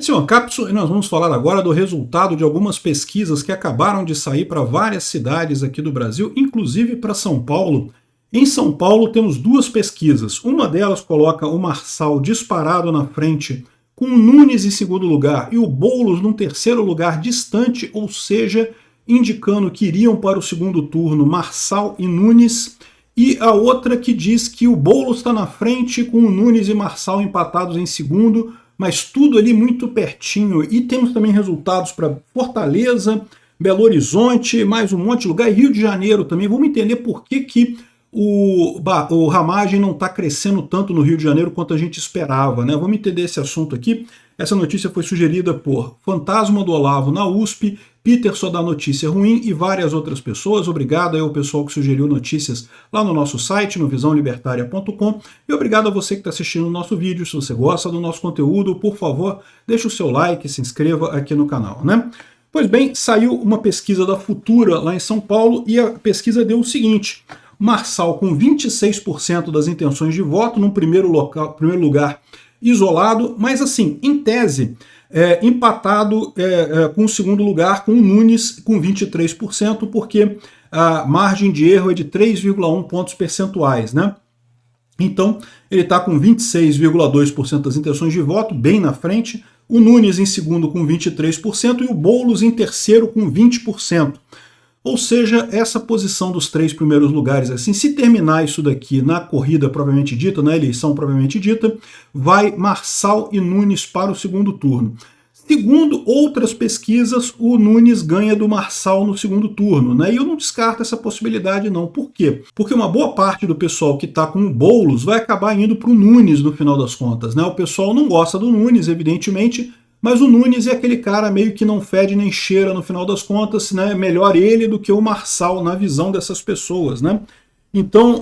Esse é o Ancapso e nós vamos falar agora do resultado de algumas pesquisas que acabaram de sair para várias cidades aqui do Brasil, inclusive para São Paulo. Em São Paulo temos duas pesquisas. Uma delas coloca o Marçal disparado na frente, com o Nunes em segundo lugar e o Boulos num terceiro lugar distante, ou seja, indicando que iriam para o segundo turno Marçal e Nunes. E a outra que diz que o Boulos está na frente com o Nunes e Marçal empatados em segundo, mas tudo ali muito pertinho. E temos também resultados para Fortaleza, Belo Horizonte, mais um monte de lugar, e Rio de Janeiro também. Vamos entender por que o Ramagem não está crescendo tanto no Rio de Janeiro quanto a gente esperava, né? Vamos entender esse assunto aqui. Essa notícia foi sugerida por Fantasma do Olavo na USP, Peter Só Dá Notícia Ruim e várias outras pessoas. Obrigado aí ao pessoal que sugeriu notícias lá no nosso site, no visãolibertaria.com. E obrigado a você que está assistindo o nosso vídeo. Se você gosta do nosso conteúdo, por favor, deixe o seu like, se inscreva aqui no canal, né? Pois bem, saiu uma pesquisa da Futura lá em São Paulo e a pesquisa deu o seguinte: Marçal com 26% das intenções de voto, num primeiro lugar isolado, mas assim, em tese, empatado com o segundo lugar, com o Nunes com 23%, porque a margem de erro é de 3,1 pontos percentuais, né? Então, ele está com 26,2% das intenções de voto, bem na frente, o Nunes em segundo com 23% e o Boulos em terceiro com 20%. Ou seja, essa posição dos três primeiros lugares, assim, se terminar isso daqui na corrida propriamente dita, na eleição propriamente dita, vai Marçal e Nunes para o segundo turno. Segundo outras pesquisas, o Nunes ganha do Marçal no segundo turno, né? E eu não descarto essa possibilidade não. Por quê? Porque uma boa parte do pessoal que está com o Boulos vai acabar indo para o Nunes no final das contas, né? O pessoal não gosta do Nunes, evidentemente, mas o Nunes é aquele cara meio que não fede nem cheira no final das contas, né? Melhor ele do que o Marçal na visão dessas pessoas, né? Então,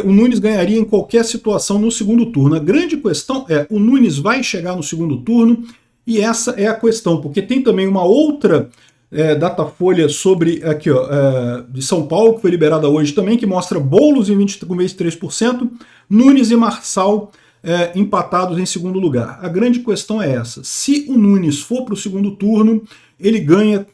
o Nunes ganharia em qualquer situação no segundo turno. A grande questão é, o Nunes vai chegar no segundo turno, e essa é a questão, porque tem também uma outra Datafolha sobre, aqui ó, de São Paulo, que foi liberada hoje também, que mostra Boulos com 23%, Nunes e Marçal empatados em segundo lugar. A grande questão é essa: se o Nunes for para o segundo turno, ele ganha,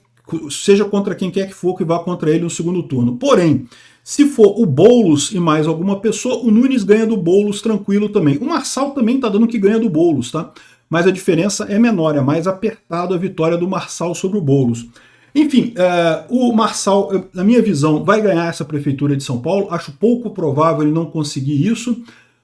seja contra quem quer que for que vá contra ele no segundo turno. Porém, se for o Boulos e mais alguma pessoa, o Nunes ganha do Boulos tranquilo também. O Marçal também está dando que ganha do Boulos, tá? Mas a diferença é menor, é mais apertado a vitória do Marçal sobre o Boulos. Enfim, o Marçal, na minha visão, vai ganhar essa prefeitura de São Paulo. Acho pouco provável ele não conseguir isso,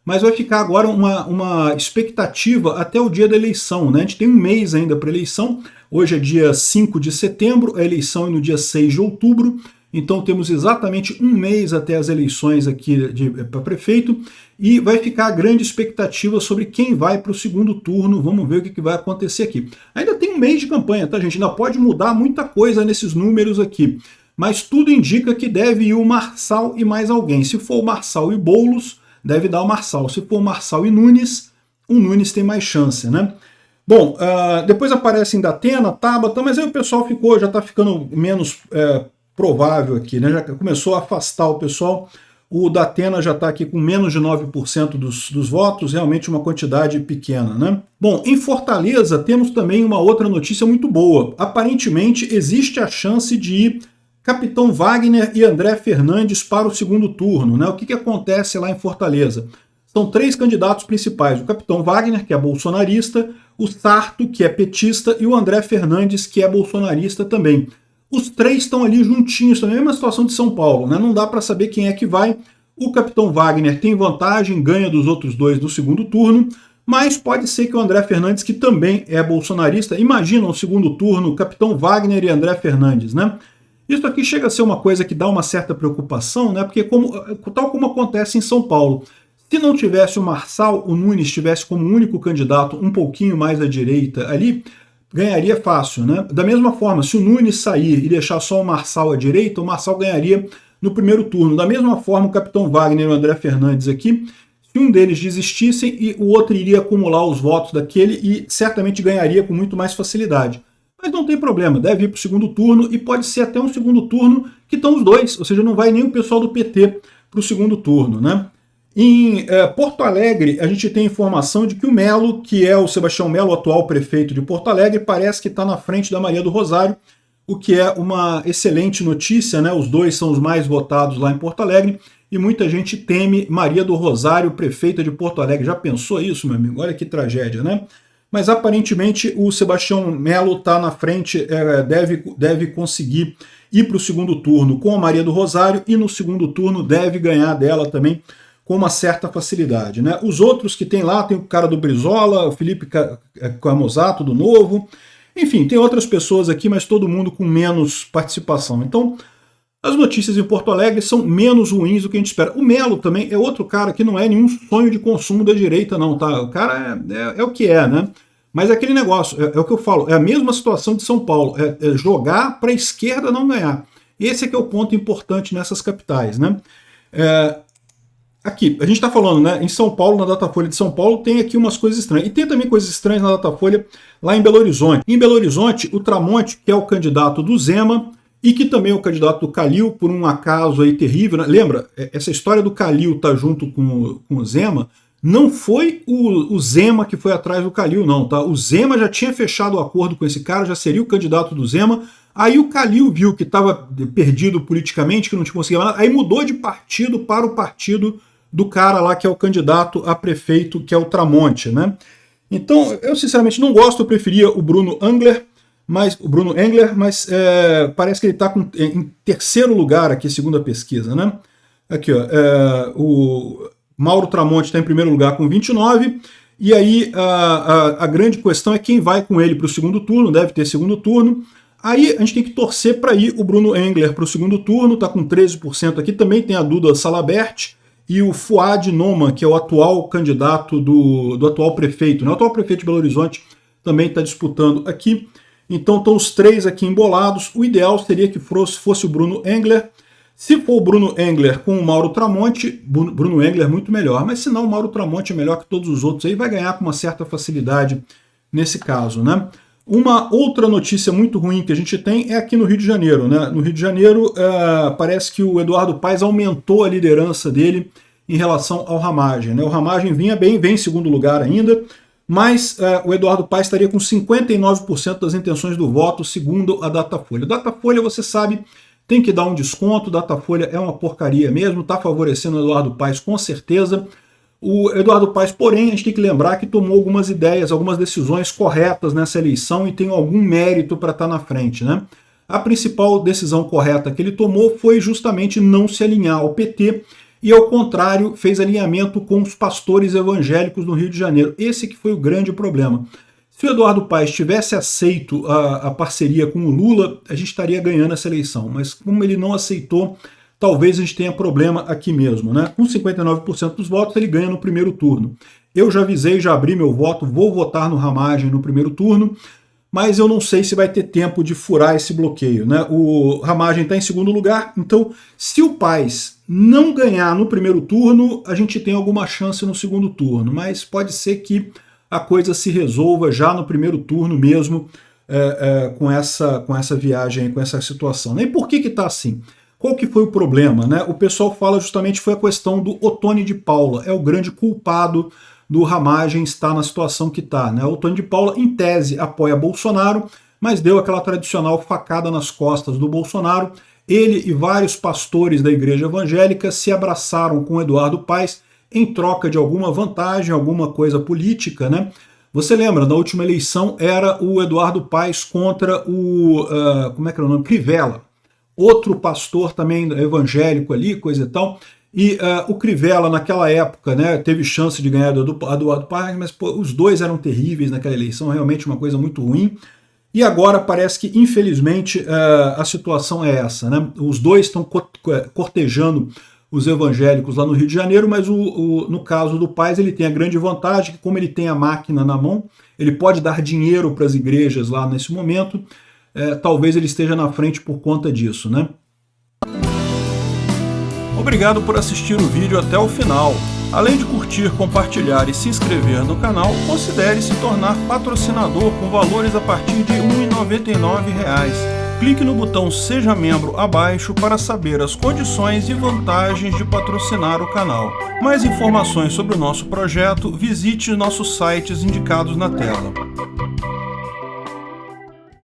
mas vai ficar agora uma expectativa até o dia da eleição, né? A gente tem um mês ainda para a eleição. Hoje é dia 5 de setembro, a eleição é no dia 6 de outubro, então temos exatamente um mês até as eleições aqui para prefeito, e vai ficar a grande expectativa sobre quem vai para o segundo turno. Vamos ver o que vai acontecer aqui. Ainda tem um mês de campanha, tá, gente? Ainda pode mudar muita coisa nesses números aqui, mas tudo indica que deve ir o Marçal e mais alguém. Se for o Marçal e Boulos, deve dar o Marçal. Se for o Marçal e Nunes, o Nunes tem mais chance, né? Bom, depois aparecem Datena, Tabata, mas aí o pessoal já está ficando menos provável aqui, né? Já começou a afastar o pessoal. O Datena já está aqui com menos de 9% dos votos, realmente uma quantidade pequena, né? Bom, em Fortaleza temos também uma outra notícia muito boa. Aparentemente existe a chance de ir Capitão Wagner e André Fernandes para o segundo turno, né? O que acontece lá em Fortaleza? São três candidatos principais: o Capitão Wagner, que é bolsonarista, o Sarto, que é petista, e o André Fernandes, que é bolsonarista também. Os três estão ali juntinhos também, a mesma situação de São Paulo, né? Não dá para saber quem é que vai. O Capitão Wagner tem vantagem, ganha dos outros dois no segundo turno, mas pode ser que o André Fernandes, que também é bolsonarista, imagina o segundo turno, Capitão Wagner e André Fernandes, né? Isso aqui chega a ser uma coisa que dá uma certa preocupação, né? Porque tal como acontece em São Paulo, se não tivesse o Marçal, o Nunes estivesse como único candidato um pouquinho mais à direita ali, ganharia fácil, né? Da mesma forma, se o Nunes sair e deixar só o Marçal à direita, o Marçal ganharia no primeiro turno. Da mesma forma, o Capitão Wagner e o André Fernandes aqui, se um deles desistissem, e o outro iria acumular os votos daquele e certamente ganharia com muito mais facilidade. Mas não tem problema, deve ir para o segundo turno, e pode ser até um segundo turno que estão os dois, ou seja, não vai nem o pessoal do PT para o segundo turno, né? Em Porto Alegre, a gente tem informação de que o Melo, que é o Sebastião Melo, atual prefeito de Porto Alegre, parece que está na frente da Maria do Rosário, o que é uma excelente notícia, né? Os dois são os mais votados lá em Porto Alegre, e muita gente teme Maria do Rosário, prefeita de Porto Alegre. Já pensou isso, meu amigo? Olha que tragédia, né? Mas aparentemente o Sebastião Melo está na frente, deve conseguir ir para o segundo turno com a Maria do Rosário, e no segundo turno deve ganhar dela também com uma certa facilidade, né? Os outros que tem lá, tem o cara do Brizola, o Felipe Camozato, do Novo, enfim, tem outras pessoas aqui, mas todo mundo com menos participação. Então, as notícias em Porto Alegre são menos ruins do que a gente espera. O Melo também é outro cara que não é nenhum sonho de consumo da direita, não, tá? O cara é o que é, né? Mas é aquele negócio, é o que eu falo, é a mesma situação de São Paulo, é jogar para a esquerda não ganhar. Esse é que é o ponto importante nessas capitais, né? Aqui, a gente está falando, né, em São Paulo, na Datafolha de São Paulo, tem aqui umas coisas estranhas. E tem também coisas estranhas na Datafolha lá em Belo Horizonte. Em Belo Horizonte, o Tramonte, que é o candidato do Zema, e que também é o candidato do Calil, por um acaso aí terrível, né? Lembra, essa história do Calil estar junto com o Zema, não foi o Zema que foi atrás do Calil, não, tá? O Zema já tinha fechado o acordo com esse cara, já seria o candidato do Zema. Aí o Calil viu que estava perdido politicamente, que não tinha conseguido nada, aí mudou de partido para o partido do cara lá que é o candidato a prefeito, que é o Tramonte, né? Então, eu sinceramente não gosto, eu preferia o Bruno Engler, mas parece que ele está em terceiro lugar aqui, segundo a pesquisa, né? Aqui, ó, o Mauro Tramonte está em primeiro lugar com 29, e aí a grande questão é quem vai com ele para o segundo turno, deve ter segundo turno. Aí a gente tem que torcer para ir o Bruno Engler para o segundo turno, está com 13% aqui, também tem a Duda Salabert, e o Fuad Noman, que é o atual candidato do atual prefeito, né? O atual prefeito de Belo Horizonte também está disputando aqui. Então estão os três aqui embolados. O ideal seria que fosse o Bruno Engler. Se for o Bruno Engler com o Mauro Tramonte, Bruno Engler é muito melhor. Mas se não, o Mauro Tramonte é melhor que todos os outros. Aí vai ganhar com uma certa facilidade nesse caso, né? Uma outra notícia muito ruim que a gente tem é aqui no Rio de Janeiro, né? No Rio de Janeiro, parece que o Eduardo Paes aumentou a liderança dele em relação ao Ramagem, né? O Ramagem vinha bem, vem em segundo lugar ainda, mas o Eduardo Paes estaria com 59% das intenções do voto, segundo a Datafolha. Datafolha, você sabe, tem que dar um desconto, Datafolha é uma porcaria mesmo, está favorecendo o Eduardo Paes com certeza. O Eduardo Paes, porém, a gente tem que lembrar que tomou algumas ideias, algumas decisões corretas nessa eleição e tem algum mérito para estar na frente, né? A principal decisão correta que ele tomou foi justamente não se alinhar ao PT e, ao contrário, fez alinhamento com os pastores evangélicos no Rio de Janeiro. Esse que foi o grande problema. Se o Eduardo Paes tivesse aceito a parceria com o Lula, a gente estaria ganhando essa eleição, mas como ele não aceitou, talvez a gente tenha problema aqui mesmo, né? Com 59% dos votos, ele ganha no primeiro turno. Eu já avisei, já abri meu voto, vou votar no Ramagem no primeiro turno, mas eu não sei se vai ter tempo de furar esse bloqueio, né? O Ramagem está em segundo lugar, então se o Paes não ganhar no primeiro turno, a gente tem alguma chance no segundo turno, mas pode ser que a coisa se resolva já no primeiro turno mesmo, com essa viagem, com essa situação, né? E por que está assim? Qual que foi o problema, né? O pessoal fala justamente foi a questão do Ottoni de Paula, é o grande culpado do Ramagem estar na situação que está, né? O Ottoni de Paula, em tese, apoia Bolsonaro, mas deu aquela tradicional facada nas costas do Bolsonaro. Ele e vários pastores da igreja evangélica se abraçaram com Eduardo Paes em troca de alguma vantagem, alguma coisa política, né? Você lembra, na última eleição era o Eduardo Paes contra o, como é que era o nome? Crivella. Outro pastor também evangélico ali, coisa e tal, e o Crivella naquela época, né, teve chance de ganhar do Eduardo Paes, mas pô, os dois eram terríveis naquela eleição, realmente uma coisa muito ruim, e agora parece que infelizmente a situação é essa, né? Os dois estão cortejando os evangélicos lá no Rio de Janeiro, mas no caso do Paes ele tem a grande vantagem que, como ele tem a máquina na mão, ele pode dar dinheiro para as igrejas lá nesse momento. Talvez ele esteja na frente por conta disso, né? Obrigado por assistir o vídeo até o final. Além de curtir, compartilhar e se inscrever no canal, considere se tornar patrocinador com valores a partir de R$ 1,99. Clique no botão Seja Membro abaixo para saber as condições e vantagens de patrocinar o canal. Mais informações sobre o nosso projeto, visite nossos sites indicados na tela.